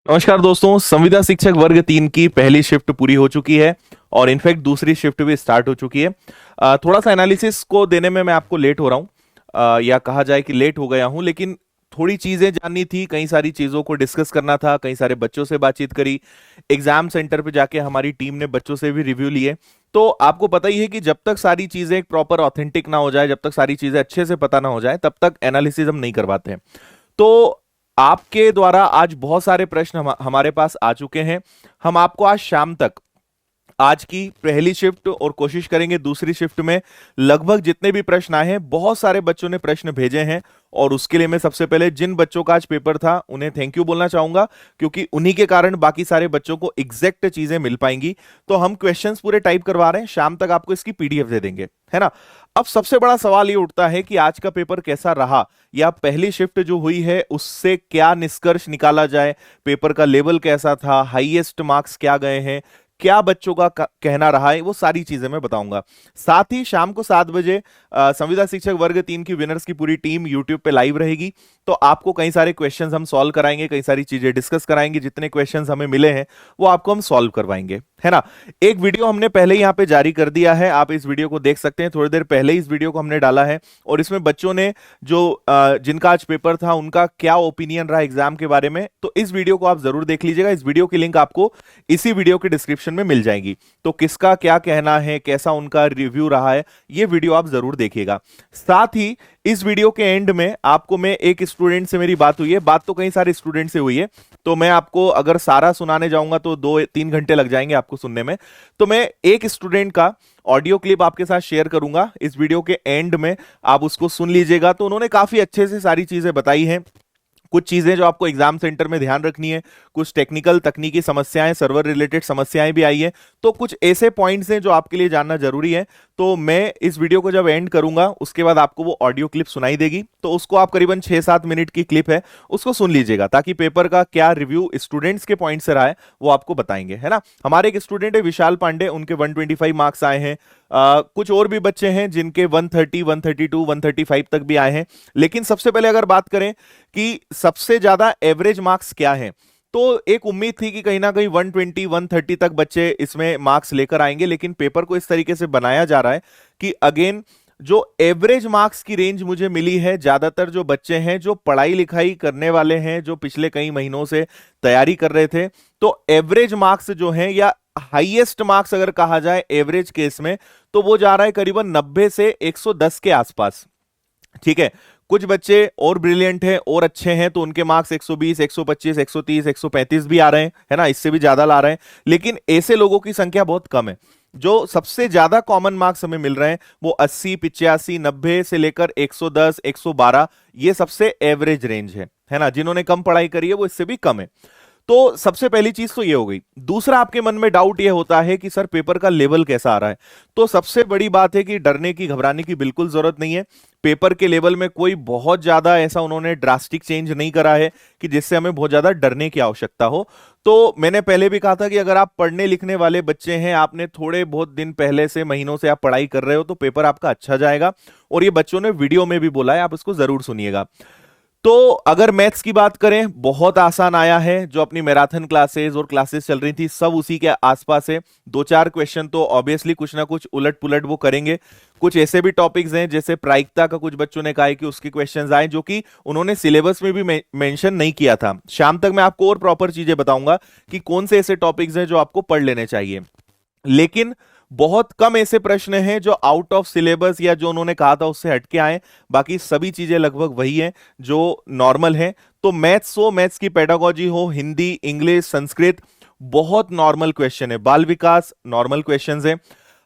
नमस्कार दोस्तों, संविदा शिक्षक वर्ग 3 की पहली शिफ्ट पूरी हो चुकी है और इनफैक्ट दूसरी शिफ्ट भी स्टार्ट हो चुकी है। थोड़ा सा एनालिसिस को देने में मैं आपको लेट हो रहा हूँ, या कहा जाए कि लेट हो गया हूँ, लेकिन थोड़ी चीजें जाननी थी, कई सारी चीजों को डिस्कस करना था, कई सारे बच्चों से बातचीत करी। एग्जाम सेंटर पे जाके हमारी टीम ने बच्चों से भी रिव्यू लिए। तो आपको पता ही है कि जब तक सारी चीजें प्रॉपर ऑथेंटिक ना हो जाए, जब तक सारी चीजें अच्छे से पता ना हो जाए, तब तक एनालिसिस हम नहीं करवाते हैं। तो आपके द्वारा आज बहुत सारे प्रश्न हमारे पास आ चुके हैं। हम आपको आज शाम तक आज की पहली शिफ्ट और कोशिश करेंगे दूसरी शिफ्ट में लगभग जितने भी प्रश्न आए हैं, बहुत सारे बच्चों ने प्रश्न भेजे हैं और उसके लिए मैं सबसे पहले जिन बच्चों का आज पेपर था उन्हें थैंक यू बोलना चाहूंगा, क्योंकि उन्हीं के कारण बाकी सारे बच्चों को एग्जैक्ट चीजें मिल पाएंगी। तो हम क्वेश्चंस पूरे टाइप करवा रहे हैं, शाम तक आपको इसकी पीडीएफ दे देंगे, है ना। अब सबसे बड़ा सवाल ये उठता है कि आज का पेपर कैसा रहा, या पहली शिफ्ट जो हुई है उससे क्या निष्कर्ष निकाला जाए, पेपर का लेवल कैसा था, हाईएस्ट मार्क्स क्या गए हैं, क्या बच्चों का कहना रहा है, वो सारी चीजें मैं बताऊंगा। साथ ही शाम को 7 बजे संविदा शिक्षक वर्ग 3 की विनर्स की पूरी टीम यूट्यूब पे लाइव रहेगी। तो आपको कई सारे क्वेश्चंस हम सॉल्व कराएंगे, कई सारी चीजें डिस्कस कराएंगे, जितने क्वेश्चंस हमें मिले हैं वो आपको हम सॉल्व करवाएंगे, है ना। एक वीडियो हमने पहले ही यहाँ पे जारी कर दिया है, आप इस वीडियो को देख सकते हैं, थोड़ी देर पहले इस वीडियो को हमने डाला है और इसमें बच्चों ने जो जिनका आज पेपर था उनका क्या ओपिनियन रहा एग्जाम के बारे में, तो इस वीडियो को आप जरूर देख लीजिएगा। इस वीडियो की लिंक आपको इसी वीडियो के डिस्क्रिप्शन में मिल जाएगी। तो किसका क्या कहना है, कैसा उनका रिव्यू रहा है, ये वीडियो आप जरूर देखिएगा। साथ ही इस वीडियो के एंड में आपको मैं एक स्टूडेंट से मेरी बात हुई है, बात तो कई सारे स्टूडेंट से हुई है, तो मैं आपको अगर सारा सुनाने जाऊंगा तो 2-3 घंटे लग जाएंगे आपको सुनने में। तो मैं एक स्टूडेंट का ऑडियो क्लिप आपके साथ शेयर करूंगा इस वीडियो के एंड में, आप उसको सुन लीजिएगा। तो उन्होंने काफी अच्छे से सारी चीजें बताई हैं, कुछ चीजें जो आपको एग्जाम सेंटर में ध्यान रखनी है, कुछ टेक्निकल तकनीकी समस्याएं, सर्वर रिलेटेड समस्याएं भी आई है, तो कुछ ऐसे पॉइंट्स हैं जो आपके लिए जानना जरूरी है। तो मैं इस वीडियो को जब एंड करूंगा उसके बाद आपको वो ऑडियो क्लिप सुनाई देगी, तो उसको आप करीबन 6-7 मिनट की क्लिप है, उसको सुन लीजिएगा, ताकि पेपर का क्या रिव्यू स्टूडेंट्स के पॉइंट से रहा है वो आपको बताएंगे, है ना। हमारे एक स्टूडेंट है विशाल पांडे, उनके 125 मार्क्स आए हैं। कुछ और भी बच्चे हैं जिनके 130, 132, 135 तक भी आए हैं। लेकिन सबसे पहले अगर बात करें कि सबसे ज्यादा एवरेज मार्क्स क्या है, तो एक उम्मीद थी कि कहीं ना कहीं 120, 130 तक बच्चे इसमें मार्क्स लेकर आएंगे, लेकिन पेपर को इस तरीके से बनाया जा रहा है कि अगेन जो एवरेज मार्क्स की रेंज मुझे मिली है, ज्यादातर जो बच्चे हैं जो पढ़ाई लिखाई करने वाले हैं, जो पिछले कई महीनों से तैयारी कर रहे थे, तो एवरेज मार्क्स जो हैं या हाईएस्ट मार्क्स अगर कहा जाए एवरेज केस में, तो वो जा रहा है करीबन 90 से 110 के आसपास। ठीक है, कुछ बच्चे और ब्रिलियंट हैं और अच्छे हैं तो उनके मार्क्स 120, 125, 130, 135 भी आ रहे हैं, है ना, इससे भी ज्यादा ला रहे हैं। लेकिन ऐसे लोगों की संख्या बहुत कम है। जो सबसे ज्यादा कॉमन मार्क्स हमें मिल रहे हैं वो 80, 85, 90 से लेकर 110, 112, ये सबसे एवरेज रेंज है ना। जिन्होंने कम पढ़ाई करी है वो इससे भी कम है। तो सबसे पहली चीज तो ये हो गई। दूसरा, आपके मन में डाउट ये होता है कि सर पेपर का लेवल कैसा आ रहा है। तो सबसे बड़ी बात है कि डरने की, घबराने की बिल्कुल जरूरत नहीं है। पेपर के लेवल में कोई बहुत ज्यादा ऐसा उन्होंने ड्रास्टिक चेंज नहीं करा है कि जिससे हमें बहुत ज्यादा डरने की आवश्यकता हो। तो मैंने पहले भी कहा था कि अगर आप पढ़ने लिखने वाले बच्चे हैं, आपने थोड़े बहुत दिन पहले से, महीनों से आप पढ़ाई कर रहे हो, तो पेपर आपका अच्छा जाएगा। और ये बच्चों ने वीडियो में भी बोला है, आप इसको जरूर सुनिएगा। तो अगर मैथ्स की बात करें, बहुत आसान आया है। जो अपनी मैराथन क्लासेस और क्लासेस चल रही थी सब उसी के आसपास है। 2-4 क्वेश्चन तो ऑब्वियसली कुछ ना कुछ उलट पुलट वो करेंगे। कुछ ऐसे भी टॉपिक्स हैं जैसे प्रायिकता का, कुछ बच्चों ने कहा है कि उसके क्वेश्चंस आए जो कि उन्होंने सिलेबस में भी मेंशन नहीं किया था। शाम तक मैं आपको और प्रॉपर चीजें बताऊंगा कि कौन से ऐसे टॉपिक्स हैं जो आपको पढ़ लेने चाहिए। लेकिन बहुत कम ऐसे प्रश्न हैं जो आउट ऑफ सिलेबस या जो उन्होंने कहा था उससे हटके आए। बाकी सभी चीजें लगभग वही हैं जो नॉर्मल हैं। तो मैथ्स हो, मैथ्स की पेडागोजी हो, हिंदी, इंग्लिश, संस्कृत, बहुत नॉर्मल क्वेश्चन है। बाल विकास नॉर्मल क्वेश्चंस है।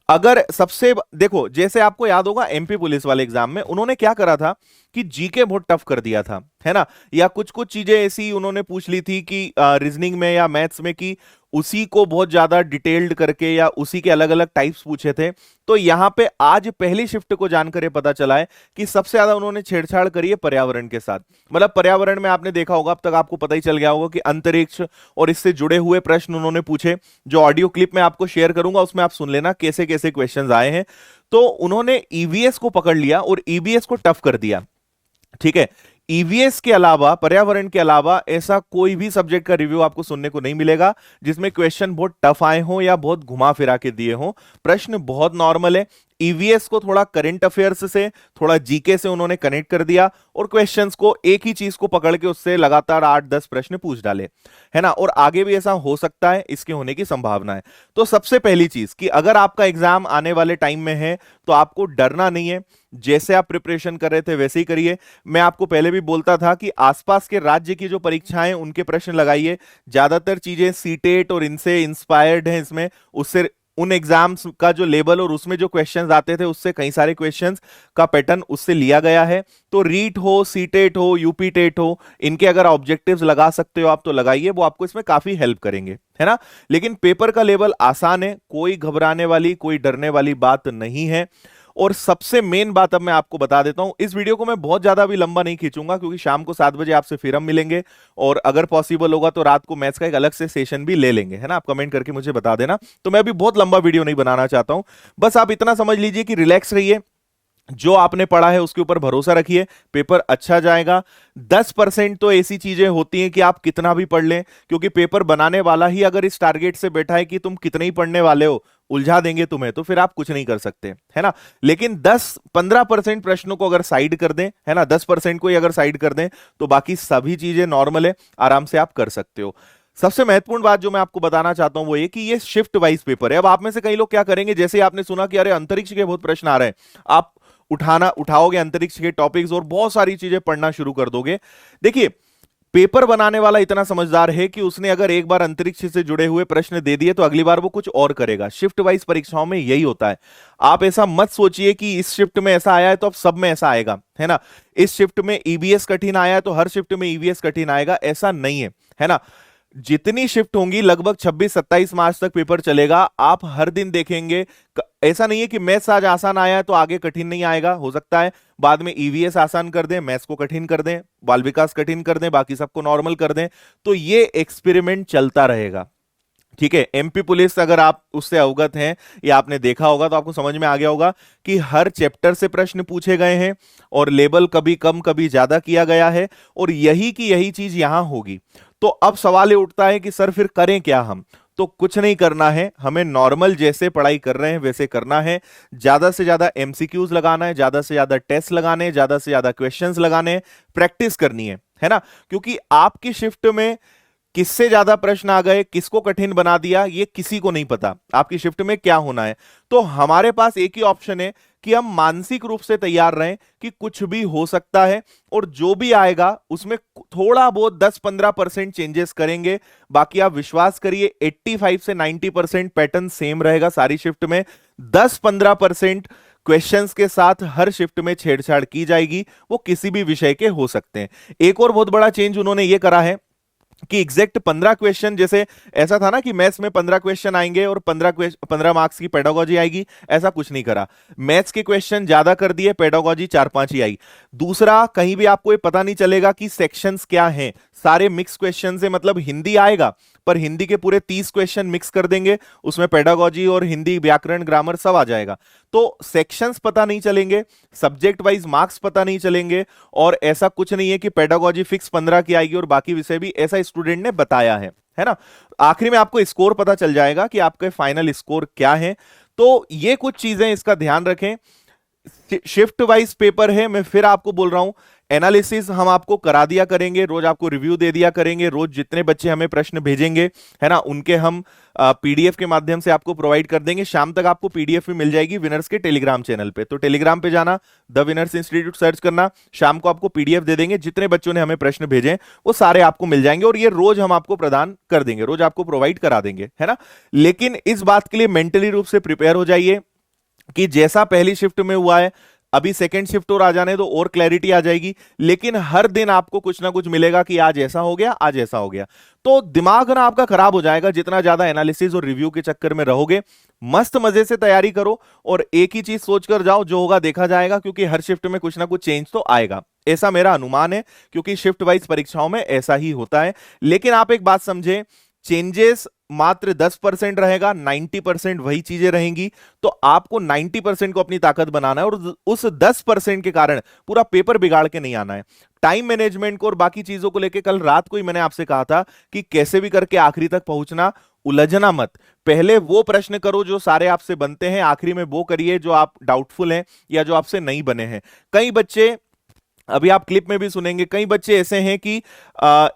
अगर सबसे देखो, जैसे आपको याद होगा एमपी पुलिस वाले एग्जाम में उन्होंने क्या करा था कि जीके बहुत टफ कर दिया था, है ना। या कुछ कुछ चीजें ऐसी उन्होंने पूछ ली थी कि रीजनिंग में या मैथ्स में, कि उसी को बहुत ज्यादा डिटेल्ड करके या उसी के अलग अलग टाइप्स पूछे थे। तो यहां पे आज पहली शिफ्ट को जानकर ये पता चला है कि सबसे ज्यादा उन्होंने छेड़छाड़ करी है पर्यावरण के साथ। मतलब पर्यावरण में आपने देखा होगा, अब तक आपको पता ही चल गया होगा कि अंतरिक्ष और इससे जुड़े हुए प्रश्न उन्होंने पूछे। जो ऑडियो क्लिप मैं आपको शेयर करूंगा उसमें आप सुन लेना कैसे कैसे क्वेश्चंस आए हैं। तो उन्होंने ईवीएस को पकड़ लिया और ईवीएस को टफ कर दिया। ठीक है, ईवीएस के अलावा, पर्यावरण के अलावा ऐसा कोई भी सब्जेक्ट का रिव्यू आपको सुनने को नहीं मिलेगा जिसमें क्वेश्चन बहुत टफ आए हों या बहुत घुमा फिरा के दिए हों। प्रश्न बहुत नॉर्मल है। ईवीएस को थोड़ा करंट अफेयर्स से, थोड़ा जीके से उन्होंने कनेक्ट कर दिया और क्वेश्चंस को एक ही चीज को पकड़ के उससे लगातार 8-10 प्रश्न पूछ डाले, है ना। और आगे भी ऐसा हो सकता है, इसके होने की संभावना है। तो सबसे पहली चीज कि अगर आपका एग्जाम आने वाले टाइम में है तो आपको डरना नहीं है। जैसे आप प्रिपरेशन कर रहे थे वैसे ही करिए। मैं आपको पहले भी बोलता था कि आसपास के राज्य की जो परीक्षाएं उनके प्रश्न लगाइए। ज्यादातर चीजें सीटेट और इनसे इंस्पायर्ड हैं, इसमें उससे उन एग्जाम्स का जो लेवल और उसमें जो क्वेश्चंस आते थे उससे कई सारे क्वेश्चंस का पैटर्न उससे लिया गया है। तो रीट हो, सीटेट हो, यूपी टेट हो, इनके अगर ऑब्जेक्टिव्स लगा सकते हो आप तो लगाइए, वो आपको इसमें काफी हेल्प करेंगे, है ना। लेकिन पेपर का लेवल आसान है, कोई घबराने वाली, कोई डरने वाली बात नहीं है। और सबसे मेन बात अब मैं आपको बता देता हूं, इस वीडियो को मैं बहुत ज्यादा भी लंबा नहीं खींचूंगा क्योंकि शाम को 7 बजे आपसे फिर हम मिलेंगे और अगर पॉसिबल होगा तो रात को मैथ्स का एक अलग से सेशन भी ले लेंगे, है ना। आप कमेंट करके मुझे बता देना। तो मैं अभी बहुत लंबा वीडियो नहीं बनाना चाहता हूं, बस आप इतना समझ लीजिए कि रिलैक्स रहिए, जो आपने पढ़ा है उसके ऊपर भरोसा रखिए, पेपर अच्छा जाएगा। 10% तो ऐसी चीजें होती हैं कि आप कितना भी पढ़ लें, क्योंकि पेपर बनाने वाला ही अगर इस टारगेट से बैठा है कि तुम कितने ही पढ़ने वाले हो, उलझा देंगे तुम्हें, तो फिर आप कुछ नहीं कर सकते, है ना। लेकिन 10-15% प्रश्नों को अगर साइड कर दें, है ना, 10% को ही अगर साइड कर दें तो बाकी सभी चीजें नॉर्मल है, आराम से आप कर सकते हो। सबसे महत्वपूर्ण बात जो मैं आपको बताना चाहता हूं वो ये कि ये शिफ्ट वाइज पेपर है। अब आप में से कई लोग क्या करेंगे, जैसे आपने सुना कि अरे अंतरिक्ष के बहुत प्रश्न आ रहे हैं, आप उठाओगे अंतरिक्ष के टॉपिक्स और बहुत सारी चीजें पढ़ना शुरू कर दोगे। देखिए, पेपर बनाने वाला इतना समझदार है कि उसने अगर एक बार अंतरिक्ष से जुड़े हुए प्रश्न दे दिए तो अगली बार वो कुछ और करेगा। शिफ्ट वाइज परीक्षाओं में यही होता है। आप ऐसा मत सोचिए कि इस शिफ्ट में ऐसा आया है तो अब सब में ऐसा आएगा, है ना। इस शिफ्ट में ईवीएस कठिन आया है तो हर शिफ्ट में ईवीएस कठिन आएगा, ऐसा नहीं है ना। जितनी शिफ्ट होंगी लगभग 26-27 मार्च तक पेपर चलेगा। आप हर दिन देखेंगे, ऐसा नहीं है कि मैथ्स आज आसान आया है तो आगे कठिन नहीं आएगा। हो सकता है बाद में ईवीएस आसान कर दें, मैथ्स को कठिन कर दें, बाल विकास कठिन कर दें, बाकी सबको नॉर्मल कर दें। तो ये एक्सपेरिमेंट चलता रहेगा, ठीक है। एमपी पुलिस, अगर आप उससे अवगत हैं या आपने देखा होगा तो आपको समझ में आ गया होगा कि हर चैप्टर से प्रश्न पूछे गए हैं और लेवल कभी कम कभी ज्यादा किया गया है, और यही की यही चीज यहां होगी। तो अब सवाल ये उठता है कि सर फिर करें क्या हम। तो कुछ नहीं करना है, हमें नॉर्मल जैसे पढ़ाई कर रहे हैं वैसे करना है। ज्यादा से ज्यादा एमसीक्यूज लगाना है, ज्यादा से ज्यादा टेस्ट लगाने, ज्यादा से ज्यादा क्वेश्चंस लगाने, प्रैक्टिस करनी है ना। क्योंकि आपकी शिफ्ट में किससे ज्यादा प्रश्न आ गए, किसको कठिन बना दिया, ये किसी को नहीं पता आपकी शिफ्ट में क्या होना है। तो हमारे पास एक ही ऑप्शन है कि हम मानसिक रूप से तैयार रहें कि कुछ भी हो सकता है, और जो भी आएगा उसमें थोड़ा बहुत 10-15% चेंजेस करेंगे। बाकी आप विश्वास करिए 85 से 90% पैटर्न सेम रहेगा सारी शिफ्ट में। 10-15% क्वेश्चंस के साथ हर शिफ्ट में छेड़छाड़ की जाएगी, वो किसी भी विषय के हो सकते हैं। एक और बहुत बड़ा चेंज उन्होंने ये करा है कि एग्जैक्ट 15 क्वेश्चन, जैसे ऐसा था ना कि मैथ्स में 15 क्वेश्चन आएंगे और 15 मार्क्स की पेडागोजी आएगी, ऐसा कुछ नहीं करा। मैथ्स के क्वेश्चन ज्यादा कर दिए, पेडागोजी 4-5 ही आई। दूसरा, कहीं भी आपको ये पता नहीं चलेगा कि सेक्शंस क्या हैं, सारे मिक्स क्वेश्चन है। मतलब हिंदी आएगा पर हिंदी के पूरे 30 क्वेश्चन मिक्स कर देंगे, उसमें पेडागोजी और हिंदी व्याकरण ग्रामर सब आ जाएगा। तो सेक्शंस पता नहीं चलेंगे, सब्जेक्ट वाइज मार्क्स पता नहीं चलेंगे, और ऐसा कुछ नहीं है कि पेडागोजी फिक्स 15 की आएगी और बाकी विषय भी, ऐसा स्टूडेंट ने बताया है ना। आखिर में आपको स्कोर पता चल जाएगा कि आपके फाइनल स्कोर क्या है। तो ये कुछ चीजें, इसका ध्यान रखें। शिफ्ट वाइज पेपर है, मैं फिर आपको बोल रहा हूं, एनालिसिस हम आपको करा दिया करेंगे, रोज आपको रिव्यू दे दिया करेंगे। रोज जितने बच्चे हमें प्रश्न भेजेंगे, है ना, उनके हम पीडीएफ के माध्यम से आपको प्रोवाइड कर देंगे। शाम तक आपको पीडीएफ भी मिल जाएगी विनर्स के टेलीग्राम चैनल पे। तो टेलीग्राम पे जाना, द विनर्स इंस्टीट्यूट सर्च करना, शाम को आपको पीडीएफ दे देंगे। जितने बच्चों ने हमें प्रश्न भेजे वो सारे आपको मिल जाएंगे, और ये रोज हम आपको प्रदान कर देंगे, रोज आपको प्रोवाइड करा देंगे, है ना। लेकिन इस बात के लिए मेंटली रूप से प्रिपेयर हो जाइए कि जैसा पहली शिफ्ट में हुआ है, अभी सेकंड शिफ्ट और आ जाने दो और क्लैरिटी आ जाएगी। लेकिन हर दिन आपको कुछ ना कुछ मिलेगा कि आज ऐसा हो गया, आज ऐसा हो गया। तो दिमाग ना आपका खराब हो जाएगा जितना ज्यादा एनालिसिस और रिव्यू के चक्कर में रहोगे। मस्त मजे से तैयारी करो और एक ही चीज सोचकर जाओ, जो होगा देखा जाएगा, क्योंकि हर शिफ्ट में कुछ ना कुछ चेंज तो आएगा, ऐसा मेरा अनुमान है। क्योंकि शिफ्ट वाइज परीक्षाओं में ऐसा ही होता है। लेकिन आप एक बात समझे, चेंजेस मात्र 10% रहेगा, 90% वही चीजें रहेंगी। तो आपको 90% को अपनी ताकत बनाना है और उस 10% के कारण पूरा पेपर बिगाड़ के नहीं आना है। टाइम मैनेजमेंट को और बाकी चीजों को लेकर कल रात को ही मैंने आपसे कहा था कि कैसे भी करके आखिरी तक पहुंचना, उलझना मत। पहले वो प्रश्न करो जो सारे आपसे बनते हैं, आखिरी में वो करिए जो आप डाउटफुल हैं या जो आपसे नहीं बने हैं। कई बच्चे, अभी आप क्लिप में भी सुनेंगे, कई बच्चे ऐसे हैं कि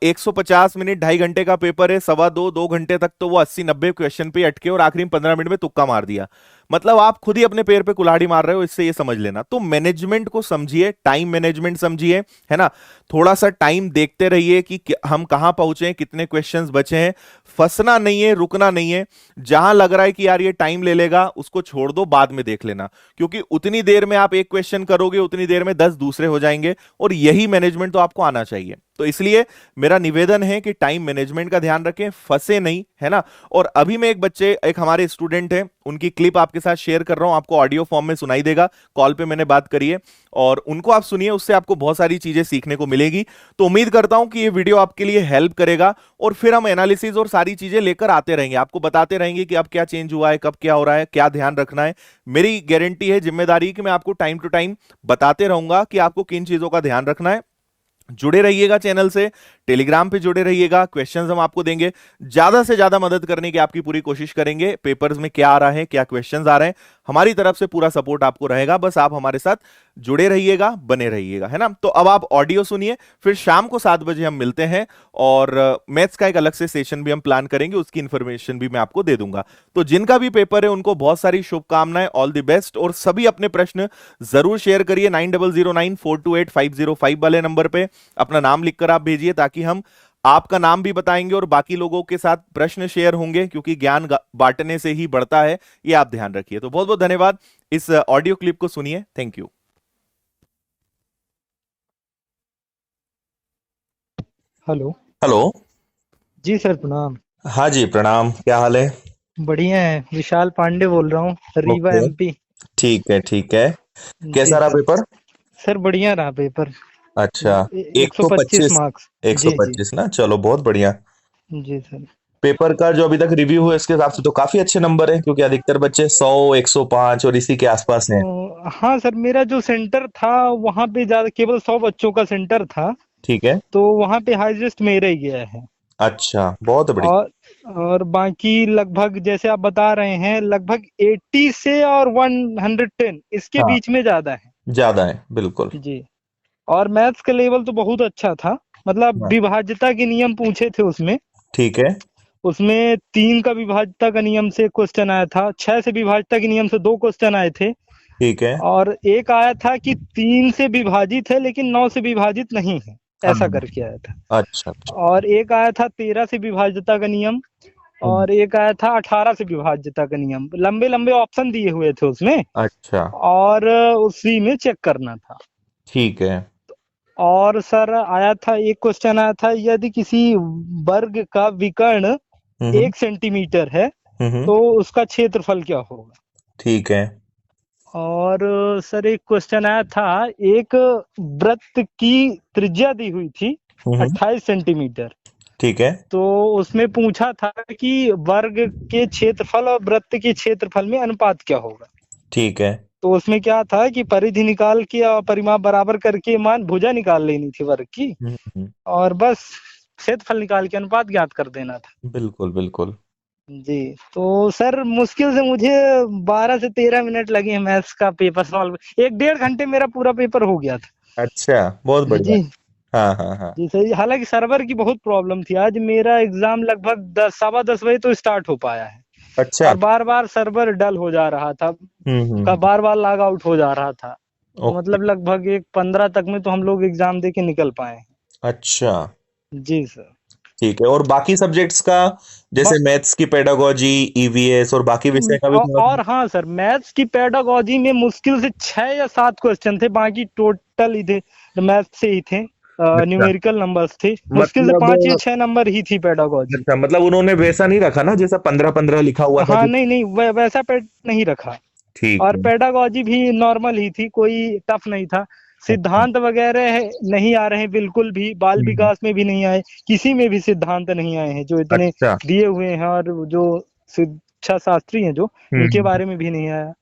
150 मिनट 2.5 घंटे का पेपर है, 2.25 2 घंटे तक तो वो 80 90 क्वेश्चन पे अटके और आखिरी में 15 मिनट में तुक्का मार दिया। मतलब आप खुद ही अपने पैर पे कुल्हाड़ी मार रहे हो, इससे ये समझ लेना। तो मैनेजमेंट को समझिए, टाइम मैनेजमेंट समझिए, है ना। थोड़ा सा टाइम देखते रहिए कि हम कहां पहुंचे हैं, कितने क्वेश्चंस बचे हैं। फंसना नहीं है, रुकना नहीं है। जहां लग रहा है कि यार ये टाइम ले लेगा, उसको छोड़ दो, बाद में देख लेना। क्योंकि उतनी देर में आप एक क्वेश्चन करोगे, उतनी देर में 10 दूसरे हो जाएंगे, और यही मैनेजमेंट तो आपको आना चाहिए। तो इसलिए मेरा निवेदन है कि टाइम मैनेजमेंट का ध्यान रखें, फंसे नहीं, है ना। और अभी मैं एक हमारे स्टूडेंट हैं, उनकी क्लिप आपके साथ शेयर कर रहा हूं, आपको ऑडियो फॉर्म में सुनाई देगा, कॉल पे मैंने बात करी है, और उनको आप सुनिए, उससे आपको बहुत सारी चीजें सीखने को मिलेगी। तो उम्मीद करता हूं कि ये वीडियो आपके लिए हेल्प करेगा, और फिर हम एनालिसिस और सारी चीजें लेकर आते रहेंगे, आपको बताते रहेंगे कि अब क्या चेंज हुआ है, कब क्या हो रहा है, क्या ध्यान रखना है। मेरी गारंटी है, जिम्मेदारी, कि मैं आपको टाइम टू टाइम बताते रहूंगा कि आपको किन चीजों का ध्यान रखना है। जुड़े रहिएगा चैनल से, टेलीग्राम पे जुड़े रहिएगा, क्वेश्चंस हम आपको देंगे, ज्यादा से ज्यादा मदद करने की आपकी पूरी कोशिश करेंगे। पेपर्स में क्या आ रहा है, क्या क्वेश्चंस आ रहे हैं, हमारी तरफ से पूरा सपोर्ट आपको रहेगा। बस आप हमारे साथ जुड़े रहिएगा, बने रहिएगा, है ना। तो अब आप ऑडियो सुनिए, फिर शाम को 7 बजे हम मिलते हैं, और मैथ्स का एक अलग से सेशन भी हम प्लान करेंगे, उसकी इंफॉर्मेशन भी मैं आपको दे दूंगा। तो जिनका भी पेपर है उनको बहुत सारी शुभकामनाएं, ऑल द बेस्ट। और सभी अपने प्रश्न जरूर शेयर करिए 9009428505 वाले नंबर पे अपना नाम लिखकर आप भेजिए, ताकि हम आपका नाम भी बताएंगे और बाकी लोगों के साथ प्रश्न शेयर होंगे, क्योंकि ज्ञान बांटने से ही बढ़ता है, ये आप ध्यान रखिए। तो बहुत बहुत धन्यवाद, इस ऑडियो क्लिप को सुनिए। Thank you. हेलो। हेलो। जी सर, प्रणाम। हाँ जी, प्रणाम, क्या हाल है? बढ़िया है, विशाल पांडे बोल रहा हूँ, रीवा ओके, एमपी। ठीक है, ठीक है। जी कैसा रहा सर। पेपर? सर बढ़िया रहा पेपर। अच्छा। 125 125, मार्क्स। जी जी। 125 ना, चलो बहुत बढ़िया। जी सर। पेपर का जो अभी तक रिव्यू हुआ इसके हिसाब से तो काफी अच्छे नंबर है, क्योंकि अधिकतर बच्चे 100 105 और इसी के आसपास हैं। हाँ सर, मेरा जो सेंटर था वहाँ पे ज्यादा केवल 100 बच्चों का सेंटर था, ठीक है। तो वहाँ पे हाईएस्ट मेरा ही गया है। अच्छा, बहुत बढ़िया। और और बाकी लगभग जैसे आप बता रहे हैं, लगभग 80 से और 110 इसके हाँ, बीच में ज्यादा है। ज्यादा है, बिल्कुल। जी। और मैथ्स का लेवल तो बहुत अच्छा था, मतलब हाँ, विभाज्यता के नियम पूछे थे उसमें। ठीक है। उसमें 3 का विभाज्यता का नियम से क्वेश्चन आया था, 6 से विभाज्यता के नियम से 2 क्वेश्चन आए थे, ठीक है। और एक आया था कि 3 से विभाजित है लेकिन 9 से विभाजित नहीं है, हाँ, ऐसा करके आया था। अच्छा अच्छा। और एक आया था 13 से विभाज्यता का नियम, हम्म, और एक आया था 18 से विभाज्यता का नियम। लंबे लंबे ऑप्शन दिए हुए थे उसमें, अच्छा, और उसी में चेक करना था। ठीक है। और सर आया था, एक क्वेश्चन आया था, यदि किसी वर्ग का विकर्ण हम्म 1 सेंटीमीटर है हम्म, तो उसका क्षेत्रफल क्या होगा। ठीक है। और सर एक क्वेश्चन आया था, एक वृत्त की त्रिज्या दी हुई थी हम्म 28 सेंटीमीटर, ठीक है। तो उसमें पूछा था कि वर्ग के क्षेत्रफल और वृत्त के क्षेत्रफल में अनुपात क्या होगा। ठीक है। तो उसमें क्या था कि परिधि निकाल के और परिमाप बराबर करके मान भुजा निकाल लेनी थी वर्ग की, हम्म, और बस क्षेत्रफल निकाल के अनुपात ज्ञात कर देना था। बिल्कुल बिल्कुल। जी। तो सर मुश्किल से मुझे 12 से 13 मिनट लगे हैं मैथ्स का पेपर सॉल्व, 1 1.5 घंटे मेरा पूरा पेपर हो गया था। अच्छा, बहुत बढ़िया। जी। हाँ हाँ हाँ। जी सही, हालांकि सर्वर की बहुत प्रॉब्लम थी, आज मेरा एग्जाम लगभग 10 सवा 10 बजे तो स्टार्ट हो पाया है, अच्छा। और बार बार सर्वर डल हो जा रहा था, का हम्म, बार बार लॉग आउट हो जा रहा था। तो ओके। मतलब लगभग 1 15 तक में तो हम लोग एग्जाम दे के निकल पाए हैं। अच्छा, जी सर। ठीक है। और बाकी सब्जेक्ट्स का, जैसे मैथ्स की पेडागोजी, ईवीएस और बाकी विषय का भी थोड़ा सा। और हाँ सर, मैथ्स की पेडागोजी में मुश्किल से 6 या 7 क्वेश्चन थे, बाकी टोटल ही थे मैथ्स से ही थे, अच्छा, न्यूमेरिकल नंबर्स थे, मुश्किल से मतलब 5 या 6 नंबर ही थी पेडागोजी। अच्छा, मतलब उन्होंने वैसा नहीं रखा ना, जैसा 15 15 लिखा हुआ था हाँ जो। नहीं नहीं, वैसा पेड नहीं रखा। ठीक और है। पेडागोजी भी नॉर्मल ही थी, कोई टफ नहीं था। सिद्धांत वगैरह नहीं आ रहे हैं बिल्कुल भी, बाल हम्म, विकास में भी नहीं आए, किसी में भी सिद्धांत नहीं आए हैं जो इतने अच्छा। दिए हुए हैं, और जो शिक्षा शास्त्री हैं जो, इनके हम्म, बारे में भी नहीं आया।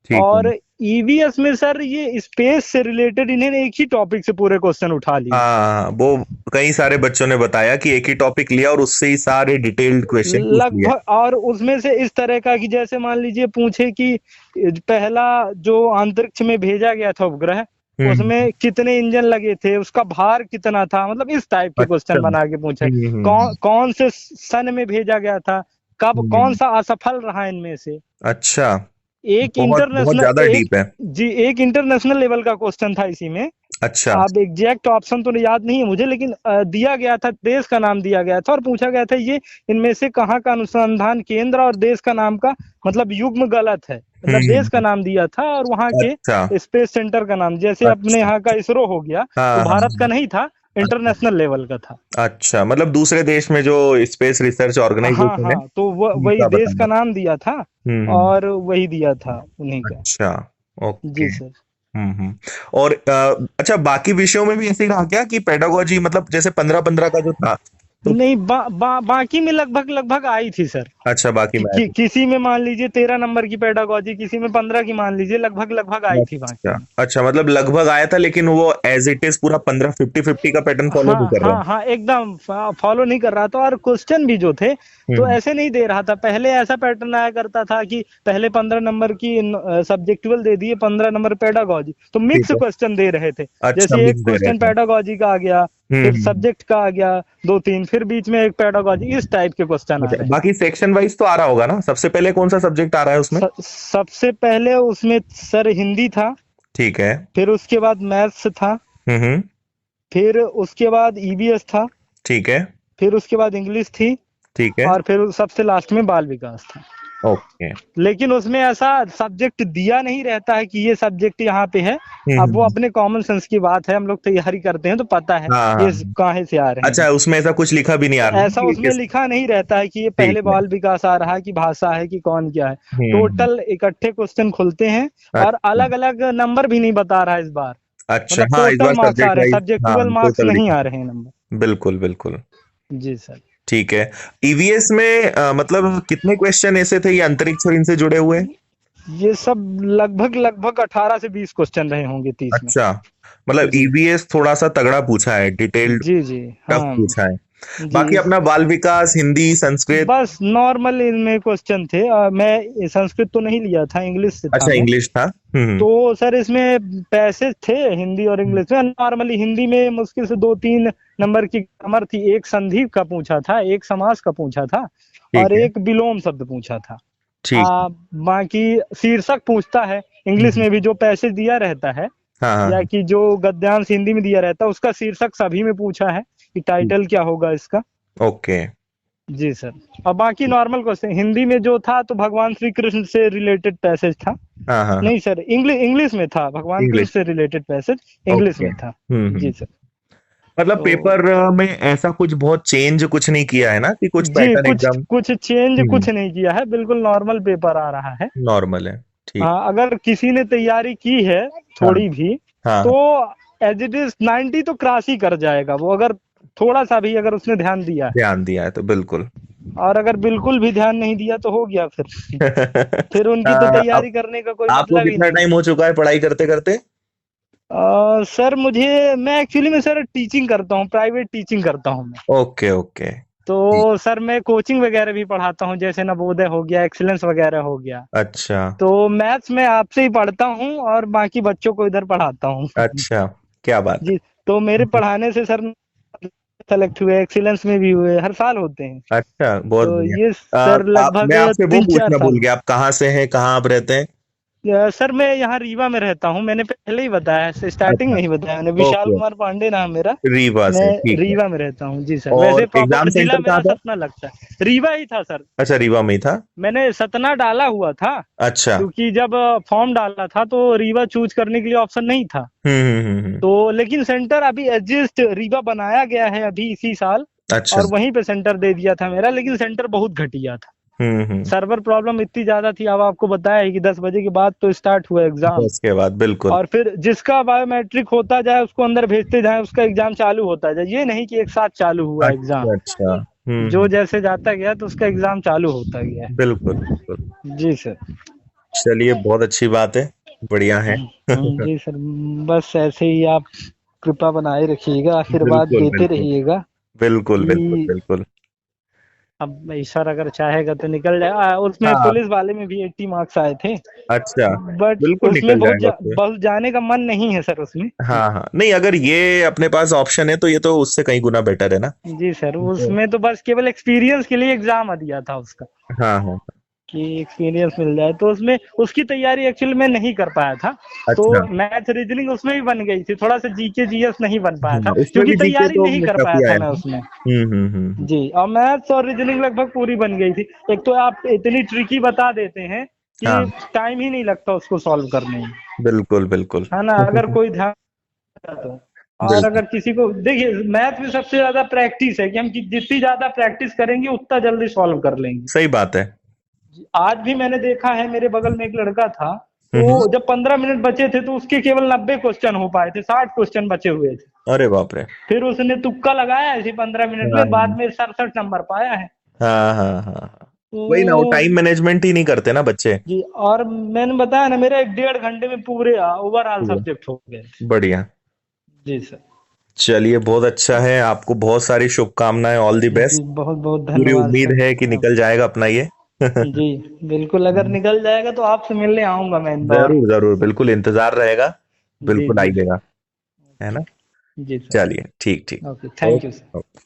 ठीक है। और ईवीएस में सर ये स्पेस से रिलेटेड इन्होंने एक ही टॉपिक से पूरे क्वेश्चन उठा लिए। हाँ, वो कई सारे बच्चों ने बताया कि एक ही टॉपिक लिया और उससे ही सारे डिटेल्ड क्वेश्चन पूछ लिए। लगभग, और उसमें से इस तरह का कि जैसे मान लीजिए पूछे कि पहला जो अंतरिक्ष में भेजा गया था उपग्रह, हम्म, उसमें कितने इंजन लगे थे, उसका भार कितना था, मतलब इस टाइप के अच्छा। क्वेश्चन बना के पूछे। हम्म, कौन से सन में भेजा गया था, कब कौन हम्म, सा असफल रहा इनमें से। अच्छा। एक बहुत बहुत इंटरनेशनल ज्यादा एक डीप है। जी एक इंटरनेशनल लेवल का क्वेश्चन था इसी में। अच्छा। अब एग्जैक्ट ऑप्शन तो याद नहीं है मुझे, लेकिन दिया गया था, देश का नाम दिया गया था और पूछा गया था ये इनमें से कहाँ का अनुसंधान केंद्र, और देश का नाम का मतलब युग्म गलत है, मतलब देश का हम्म, नाम दिया था और वहाँ के अच्छा। स्पेस सेंटर का नाम, जैसे अपने अच्छा। यहाँ का इसरो हो गया, तो हाँ, हाँ, भारत का हाँ। नहीं था, अच्छा। इंटरनेशनल लेवल का था। अच्छा, मतलब दूसरे देश में जो स्पेस रिसर्च हाँ ऑर्गेनाइजेशन है हाँ, तो वही उनका देश का बताना। नाम दिया था, हम्म, और वही दिया था उन्हीं का। अच्छा। ओके। जी सर। और अच्छा, बाकी विषयों में भी ऐसे ही रहा क्या कि पेडागोजी, मतलब जैसे 15-15 का जो था तो। नहीं, बाकी में लगभग लगभग आई थी सर। अच्छा, बाकी में आया किसी में मान लीजिए 13 नंबर की पेडागोजी, किसी में 15 की मान लीजिए, लगभग लगभग था। आई थी बाकी अच्छा, में। अच्छा, मतलब लगभग आया था, लेकिन वो एज इट इज पूरा 15 50 50 का पैटर्न फॉलो नहीं हाँ कर रहे हाँ हाँ, एकदम फॉलो नहीं कर रहा था, और क्वेश्चन भी जो थे तो हैं। ऐसे नहीं दे रहा था। पहले ऐसा पैटर्न आया करता था कि पहले 15 नंबर की सब्जेक्टिवल दे दिए, 15 नंबर पेडागोजी, तो ठीक मिक्स है। क्वेश्चन दे रहे थे। अच्छा, जैसे एक मिक्स दे रहे क्वेश्चन थे। पेडागोजी का आ गया, फिर हम्म। सब्जेक्ट का आ गया दो तीन, फिर बीच में एक पेडागोजी, इस टाइप के क्वेश्चन आ अच्छा, रहे थे। बाकी सेक्शन वाइज तो आ रहा होगा ना, सबसे पहले कौन सा सब्जेक्ट आ रहा है उसमें? सबसे पहले उसमें सर हिंदी था, ठीक है। फिर उसके बाद मैथ्स था, हम्म। फिर उसके बाद ईवीएस था, ठीक है। फिर उसके बाद इंग्लिश थी, ठीक है। और फिर सबसे लास्ट में बाल विकास था। ओके। लेकिन उसमें ऐसा सब्जेक्ट दिया नहीं रहता है कि ये सब्जेक्ट यहाँ पे है। अब वो हम्म। अपने कॉमन सेंस की बात है, हम लोग तैयारी करते हैं तो पता है हाँ, हाँ, ये हाँ। कहाँ से आ रहे हैं। अच्छा, उसमें ऐसा कुछ लिखा भी नहीं आ रहा है ऐसा कि ये उसमें किस। लिखा नहीं रहता है कि ये ठीक पहले है। बाल विकास आ रहा है, कि भाषा है, कि कौन क्या है। हम्म। टोटल इकट्ठे क्वेश्चन खुलते हैं, और अच्छा। अलग अलग नंबर भी नहीं बता रहा है इस बार, अच्छा, मतलब हाँ, इस टोटल बार मार्क्स आ सब्जेक्ट रहे हैं, वाइज। हाँ, सब्जेक्टिवल मार्क्स टोटल नहीं आ दिखा। रहे हैं नंबर। बिल्कुल, बिल्कुल। जी सर। ठीक है। ईवीएस में मतलब कितने क्वेश्चन ऐसे थे ये अंतरिक्ष और इनसे जुड़े हुए? ये सब लगभग लगभग 18 से 20 क्वेश्चन रहे होंगे 30 में। अच्छा, मतलब जी ईवीएस थोड़ा सा तगड़ा पूछा है, डिटेल्ड, जी जी। टफ हाँ पूछा है। जी। बाकी अपना बाल विकास, हिंदी, संस्कृत। बस नॉर्मल इनमें क्वेश्चन थे, मैं संस्कृत तो नहीं लिया था, इंग्लिश से था अच्छा, मैं। इंग्लिश था। तो सर इसमें पैसेज थे हिंदी और इंग्लिश में। नॉर्मली हिंदी में मुश्किल से दो तीन नंबर की ग्रामर थी, एक संधि का पूछा था, एक समास का पूछा था, ठीक और है। एक विलोम शब्द पूछा था। ठीक। बाकी शीर्षक पूछता है इंग्लिश हम्म, में भी, जो पैसेज दिया रहता है, हाँ, हाँ, या हाँ। कि जो गद्यांश हिंदी में दिया रहता है उसका शीर्षक सभी में पूछा है कि ठीक। टाइटल क्या होगा इसका। ओके। जी सर। और बाकी नॉर्मल क्वेश्चन हिंदी में जो था तो भगवान श्री कृष्ण से रिलेटेड पैसेज था। हाँ, हाँ, हाँ। नहीं सर, इंग्लिश इंग्लिश में था, भगवान कृष्ण इंग्लिश। से रिलेटेड पैसेज इंग्लिश ओके। में था। हम्म। जी सर। मतलब तो पेपर में ऐसा कुछ बहुत चेंज कुछ नहीं किया है ना, कि कुछ जी, पैटर्न कुछ एकदम। कुछ चेंज हम्म। कुछ नहीं किया है, बिल्कुल नॉर्मल पेपर आ रहा है। नॉर्मल है। ठीक। हाँ, अगर किसी ने तैयारी की है हाँ, थोड़ी भी, हाँ। तो एज इट इज 90 तो क्रॉस ही कर जाएगा वो, अगर थोड़ा सा भी अगर उसने ध्यान दिया है। ध्यान दिया है तो बिल्कुल। और अगर बिल्कुल भी ध्यान नहीं दिया तो हो गया फिर उनकी तो अब तैयारी करने का कोई आपको मतलब ही कितना नहीं है। टाइम हो चुका है पढ़ाई करते करते? सर मैं एक्चुअली में सर टीचिंग करता हूँ, प्राइवेट टीचिंग करता हूँ मैं। Okay, okay. ठीक। तो सर मैं कोचिंग वगैरह भी पढ़ाता हूँ, जैसे नवोदय हो गया, एक्सीलेंस वगैरह हो गया। अच्छा। तो मैथ्स में आपसे ही पढ़ता हूँ और बाकी बच्चों को इधर पढ़ाता हूँ। अच्छा, क्या बात जी। तो मेरे है। पढ़ाने से सर सेलेक्ट हुए, एक्सीलेंस में भी हुए, हर साल होते हैं। अच्छा, बहुत तो बढ़िया। ये सर आप, मैं लगभग आपसे वो 3-4 पूछना साल भूल हो गया, आप कहाँ से हैं, कहाँ आप रहते हैं? सर मैं यहाँ रीवा में रहता हूँ, मैंने पहले ही बताया, स्टार्टिंग अच्छा। में ही बताया मैंने, विशाल ओके। कुमार पांडे नाम मेरा। रीवा मैं से, ठीक है। रीवा में रहता हूँ जी सर, वैसे और एग्जाम प्रॉपर जिला सेंटर कहाँ मेरा था? सतना लगता है, रीवा ही था सर। अच्छा, रीवा में ही था। मैंने सतना डाला हुआ था, अच्छा। क्योंकि जब फॉर्म डाला था तो रीवा चूज करने के लिए ऑप्शन नहीं था। हम्म। तो लेकिन सेंटर अभी एडजस्ट रीवा बनाया गया है अभी इसी साल, अच्छा। और वहीं पे सेंटर दे दिया था मेरा, लेकिन सेंटर बहुत घटिया था। हम्म। सर्वर प्रॉब्लम इतनी ज्यादा थी, अब आपको बताया है कि 10 बजे के बाद तो स्टार्ट हुआ एग्जाम, उसके बाद बिल्कुल। और फिर जिसका बायोमेट्रिक होता जाए उसको अंदर भेजते जाए, उसका एग्जाम चालू होता जाए, ये नहीं कि एक साथ चालू हुआ एग्जाम। अच्छा अच्छा। जो जैसे जाता गया तो उसका एग्जाम चालू होता गया। बिल्कुल बिल्कुल। जी सर। चलिए बहुत अच्छी बात है, बढ़िया है। जी सर, बस ऐसे ही आप कृपा बनाए रखिएगा, आशीर्वाद बिल्कुल देते बिल्कुल रहिएगा बिल्कुल बिल्कुल कि बिल्कुल। अब ईश्वर अगर चाहेगा तो निकल जाएगा। उसमें हाँ। पुलिस वाले में भी 80 मार्क्स आए थे, अच्छा। बट बिल्कुल उसमें निकल जाएगा उससे। बहुत जाने का मन नहीं है सर उसमें। हाँ हाँ, नहीं अगर ये अपने पास ऑप्शन है तो ये तो उससे कहीं गुना बेटर है ना। जी सर, तो उसमें तो बस केवल एक्सपीरियंस के लिए एग्जाम दिया था उसका, हाँ हाँ। कि एक्सपीरियंस मिल जाए, तो उसमें उसकी तैयारी एक्चुअली मैं नहीं कर पाया था। तो अच्छा। मैथ रीजनिंग उसमें भी बन गई थी, थोड़ा सा जीके जीएस नहीं बन पाया था हाँ, उसमें क्योंकि भी जीके तैयारी तो नहीं कर टफ पाया ही था आया मैं था। उसमें। हम्म। जी, और मैथ्स और रीजनिंग लगभग पूरी बन गई थी। एक तो आप इतनी ट्रिकी बता देते हैं कि हाँ टाइम ही नहीं लगता उसको सॉल्व करने में, बिल्कुल बिल्कुल। है ना, अगर कोई ध्यान देता तो। और बिल्कुल अगर किसी को देखिए, मैथ में सबसे ज्यादा प्रैक्टिस है कि हम जितनी ज्यादा प्रैक्टिस करेंगे उतना जल्दी सॉल्व कर लेंगे। सही बात है। आज भी मैंने देखा है, मेरे बगल में एक लड़का था, हम्म। तो जब 15 मिनट बचे थे तो उसके केवल 90 क्वेश्चन हो पाए थे, 60 क्वेश्चन बचे हुए थे। अरे बाप रे। फिर उसने तुक्का लगाया इसी 15 मिनट में, बाद हाँ में 67 नंबर पाया है। हाँ हाँ हाँ हाँ। वही ना, वो तो टाइम मैनेजमेंट ही नहीं करते ना बच्चे। जी, और मैंने बताया ना, मेरा 1 डेढ़ घंटे में पूरे ओवरऑल सब्जेक्ट हो गए थे। बढ़िया। जी सर। चलिए बहुत अच्छा है, आपको बहुत सारी शुभकामनाएं, ऑल द जी, बेस्ट। बहुत बहुत पूरी धन्यवाद उम्मीद सर। है कि हाँ, निकल जाएगा अपना ये। जी बिल्कुल, अगर निकल जाएगा तो आपसे मिलने आऊंगा मैं इंदौर। जरूर जरूर, बिल्कुल इंतजार रहेगा। जी बिल्कुल जी। आइएगा। है ना। जी सर। चलिए ठीक ठीक। Okay, thank you sir. Okay.